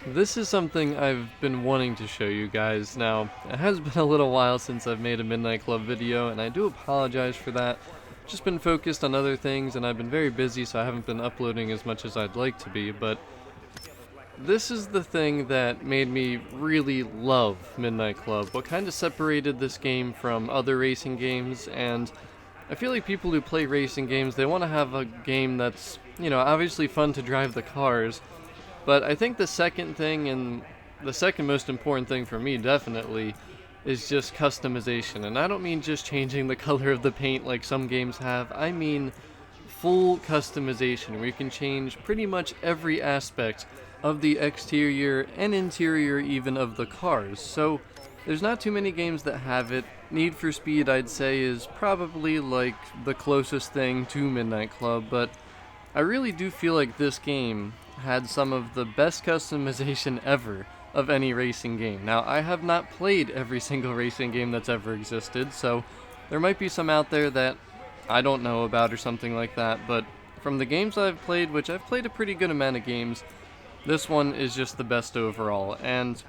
This is something I've been wanting to show you guys. Now, it has been a little while since I've made a Midnight Club video, and I do apologize for that. Just been focused on other things, and I've been very busy, so I haven't been uploading as much as I'd like to be, but this is the thing that made me really love Midnight Club. What kind of separated this game from other racing games, and I feel like people who play racing games, they want to have a game that's, obviously fun to drive the cars. But I think the second thing, and the second most important thing for me definitely, is just customization. And I don't mean just changing the color of the paint like some games have. I mean full customization, where you can change pretty much every aspect of the exterior and interior even of the cars. So there's not too many games that have it. Need for Speed, I'd say, is probably like the closest thing to Midnight Club, but I really do feel like this game had some of the best customization ever of any racing game. Now, I have not played every single racing game that's ever existed, so there might be some out there that I don't know about or something like that, but from the games I've played, which I've played a pretty good amount of games, this one is just the best overall. And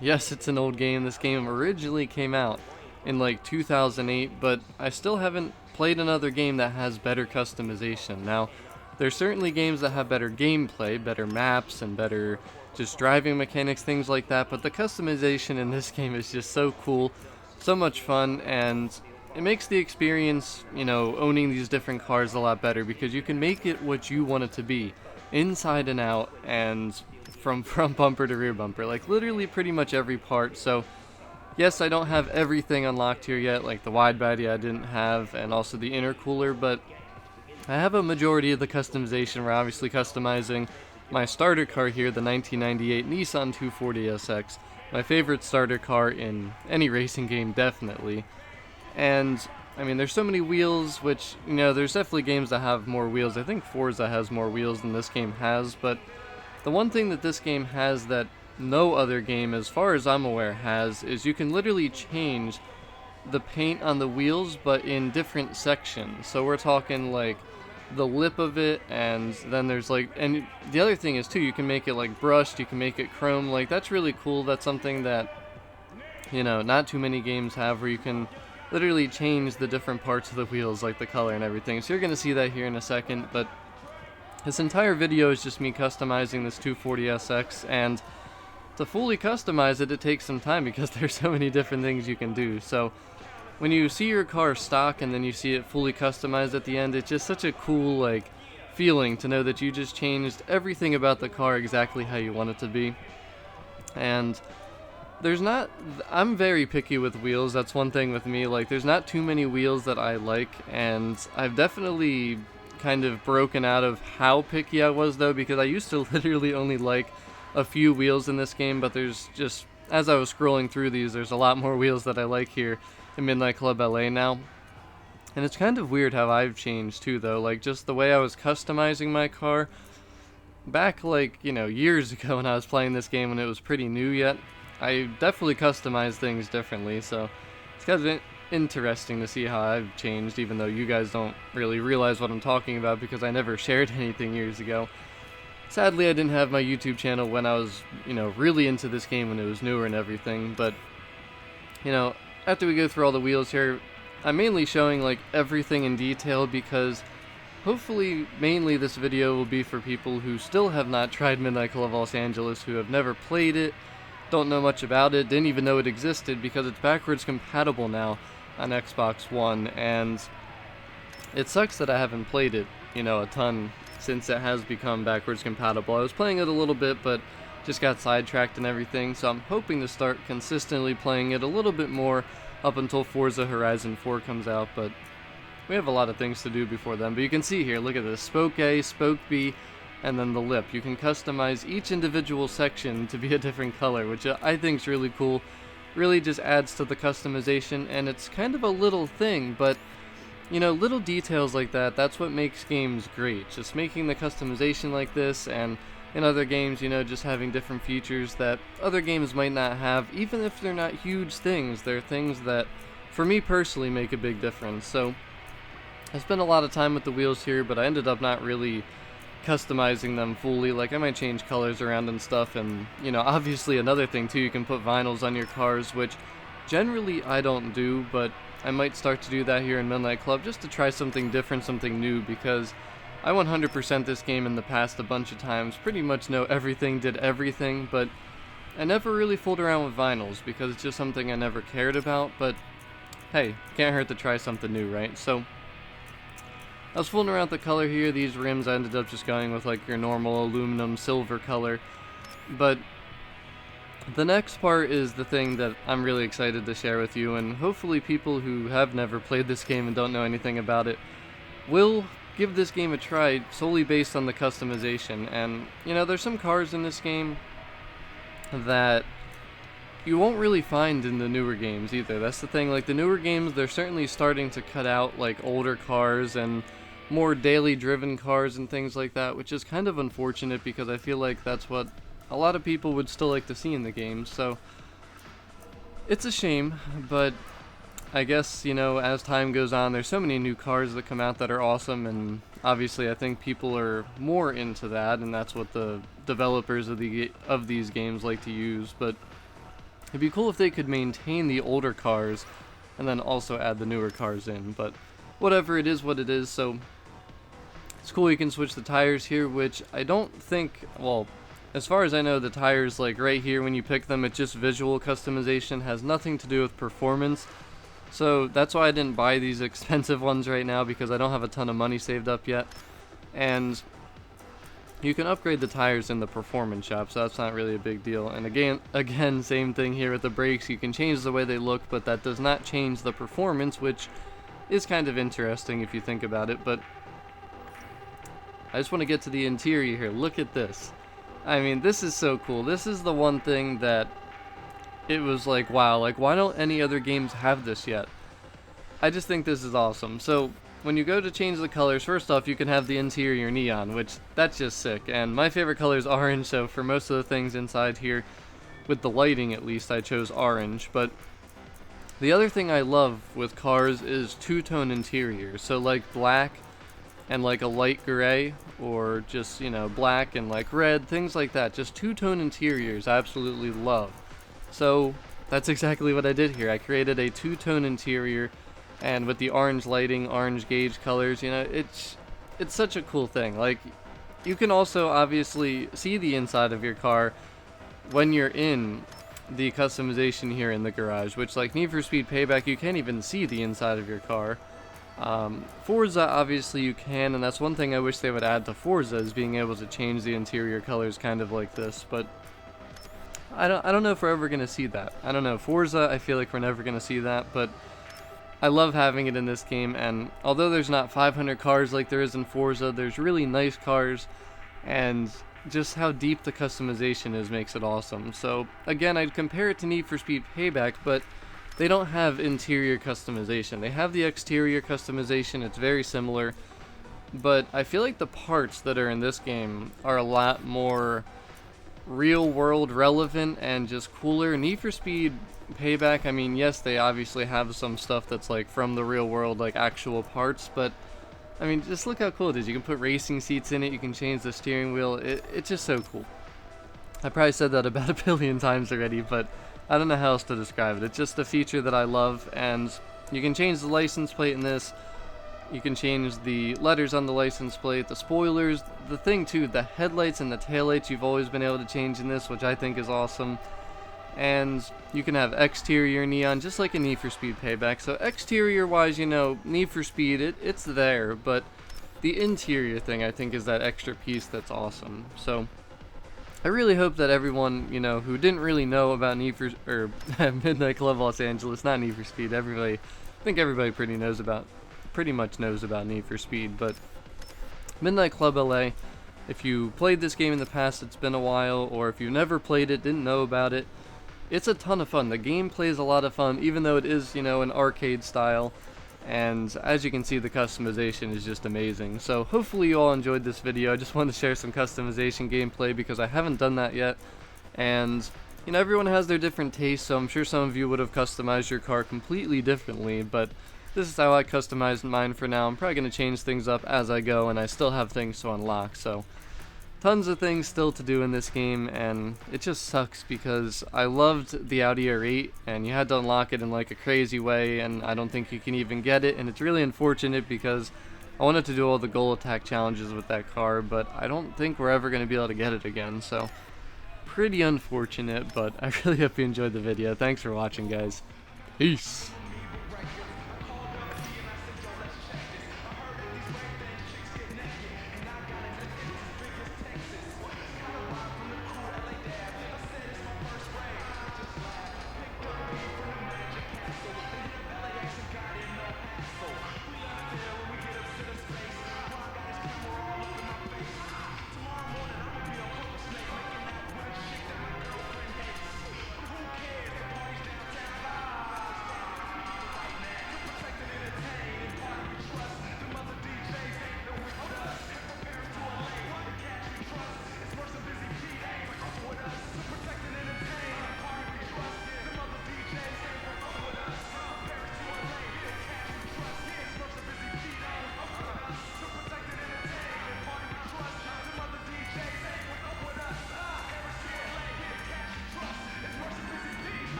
yes, it's an old game. This game originally came out in like 2008, but I still haven't played another game that has better customization. Now, there's certainly games that have better gameplay, better maps, and better just driving mechanics, things like that, but the customization in this game is just so cool, so much fun, and it makes the experience, owning these different cars a lot better, because you can make it what you want it to be, inside and out, and from front bumper to rear bumper, like literally pretty much every part. So yes, I don't have everything unlocked here yet, like the wide body I didn't have, and also the intercooler, but I have a majority of the customization. We're obviously customizing my starter car here, the 1998 Nissan 240SX, my favorite starter car in any racing game, definitely. And I mean, there's so many wheels, which, there's definitely games that have more wheels. I think Forza has more wheels than this game has, but the one thing that this game has that no other game, as far as I'm aware, has, is you can literally change the paint on the wheels, but in different sections. So we're talking like the lip of it, and then there's like, and the other thing is too, you can make it like brushed, you can make it chrome. Like, that's really cool. That's something that, not too many games have, where you can literally change the different parts of the wheels, like the color and everything. So you're gonna see that here in a second, but this entire video is just me customizing this 240SX, and to fully customize it, it takes some time because there's so many different things you can do. So when you see your car stock and then you see it fully customized at the end, it's just such a cool feeling to know that you just changed everything about the car exactly how you want it to be. And I'm very picky with wheels. That's one thing with me. Like, there's not too many wheels that I like, and I've definitely kind of broken out of how picky I was, though, because I used to literally only like a few wheels in this game, but there's just, as I was scrolling through these, there's a lot more wheels that I like here in Midnight Club LA now. And it's kind of weird how I've changed too, though. Like, just the way I was customizing my car back, years ago when I was playing this game when it was pretty new yet, I definitely customized things differently. So it's kind of interesting to see how I've changed, even though you guys don't really realize what I'm talking about because I never shared anything years ago. Sadly, I didn't have my YouTube channel when I was, really into this game when it was newer and everything, but, after we go through all the wheels here, I'm mainly showing, everything in detail because hopefully, mainly this video will be for people who still have not tried Midnight Club Los Angeles, who have never played it, don't know much about it, didn't even know it existed, because it's backwards compatible now on Xbox One, and it sucks that I haven't played it, a ton since it has become backwards compatible. I was playing it a little bit, but just got sidetracked and everything, so I'm hoping to start consistently playing it a little bit more up until Forza Horizon 4 comes out, but we have a lot of things to do before then. But you can see here, look at this, spoke A, spoke B, and then the lip. You can customize each individual section to be a different color, which I think is really cool. Really just adds to the customization, and it's kind of a little thing, but little details like that, that's what makes games great. Just making the customization like this, and in other games, just having different features that other games might not have, even if they're not huge things. They're things that, for me personally, make a big difference. So I spent a lot of time with the wheels here, but I ended up not really customizing them fully. Like, I might change colors around and stuff, and, you know, obviously another thing too, you can put vinyls on your cars, which generally I don't do, but I might start to do that here in Midnight Club just to try something different, something new, because I 100% this game in the past a bunch of times, pretty much know everything, did everything, but I never really fooled around with vinyls because it's just something I never cared about. But hey, can't hurt to try something new, right? So I was fooling around with the color here. These rims I ended up just going with like your normal aluminum silver color. But the next part is the thing that I'm really excited to share with you, and hopefully people who have never played this game and don't know anything about it will give this game a try solely based on the customization. And, you know, there's some cars in this game that you won't really find in the newer games either. That's the thing, like the newer games, they're certainly starting to cut out like older cars and more daily driven cars and things like that, which is kind of unfortunate because I feel like that's what a lot of people would still like to see in the game. So it's a shame, but I guess, you know, as time goes on, there's so many new cars that come out that are awesome, and obviously I think people are more into that, and that's what the developers of these games like to use. But it'd be cool if they could maintain the older cars and then also add the newer cars in, but whatever, it is what it is. So it's cool you can switch the tires here, which I don't think, well, as far as I know, the tires, like right here when you pick them, it's just visual customization, has nothing to do with performance. So that's why I didn't buy these expensive ones right now, because I don't have a ton of money saved up yet. And you can upgrade the tires in the performance shop, so that's not really a big deal. And again, same thing here with the brakes. You can change the way they look, but that does not change the performance, which is kind of interesting if you think about it. But I just want to get to the interior here. Look at this. I mean, this is so cool. This is the one thing that it was like, wow, like why don't any other games have this yet? I just think this is awesome. So when you go to change the colors, first off, you can have the interior neon, which that's just sick. And my favorite color is orange, so for most of the things inside here, with the lighting at least, I chose orange. But the other thing I love with cars is two-tone interiors. So like black and like a light gray, or just, you know, black and like red, things like that. Just two-tone interiors I absolutely love. So that's exactly what I did here. I created a two-tone interior, and with the orange lighting, orange gauge colors, you know, it's such a cool thing. Like, you can also obviously see the inside of your car when you're in the customization here in the garage, which like Need for Speed Payback, you can't even see the inside of your car. Forza, obviously you can, and that's one thing I wish they would add to Forza, is being able to change the interior colors kind of like this. But I don't know if we're ever gonna see that. I don't know. Forza, I feel like we're never gonna see that, but I love having it in this game. And although there's not 500 cars like there is in Forza, there's really nice cars, and just how deep the customization is makes it awesome. So again, I'd compare it to Need for Speed Payback, but they don't have interior customization. They have the exterior customization, it's very similar, but I feel like the parts that are in this game are a lot more real world relevant and just cooler. Need for Speed Payback, I mean, yes, they obviously have some stuff that's like from the real world, like actual parts, but I mean, just look how cool it is. You can put racing seats in it, you can change the steering wheel, it's just so cool. I probably said that about a billion times already, but I don't know how else to describe it. It's just a feature that I love, and you can change the license plate in this. You can change the letters on the license plate, the spoilers, the thing too, the headlights and the taillights you've always been able to change in this, which I think is awesome. And you can have exterior neon, just like a Need for Speed Payback. So exterior wise, you know, Need for Speed, it's there, but the interior thing I think is that extra piece that's awesome. So I really hope that everyone, you know, who didn't really know about Midnight Club Los Angeles, not Need for Speed, I think everybody pretty much knows about Need for Speed, but Midnight Club LA, if you played this game in the past, it's been a while, or if you never played it, didn't know about it, it's a ton of fun. The gameplay is a lot of fun, even though it is, you know, an arcade style. And as you can see, the customization is just amazing. So hopefully you all enjoyed this video. I just wanted to share some customization gameplay because I haven't done that yet. And, you know, everyone has their different tastes, so I'm sure some of you would have customized your car completely differently. But this is how I customized mine for now. I'm probably going to change things up as I go, and I still have things to unlock, so tons of things still to do in this game, and it just sucks because I loved the Audi R8, and you had to unlock it in like a crazy way, and I don't think you can even get it, and it's really unfortunate because I wanted to do all the goal attack challenges with that car, but I don't think we're ever going to be able to get it again, so pretty unfortunate, but I really hope you enjoyed the video. Thanks for watching, guys. Peace.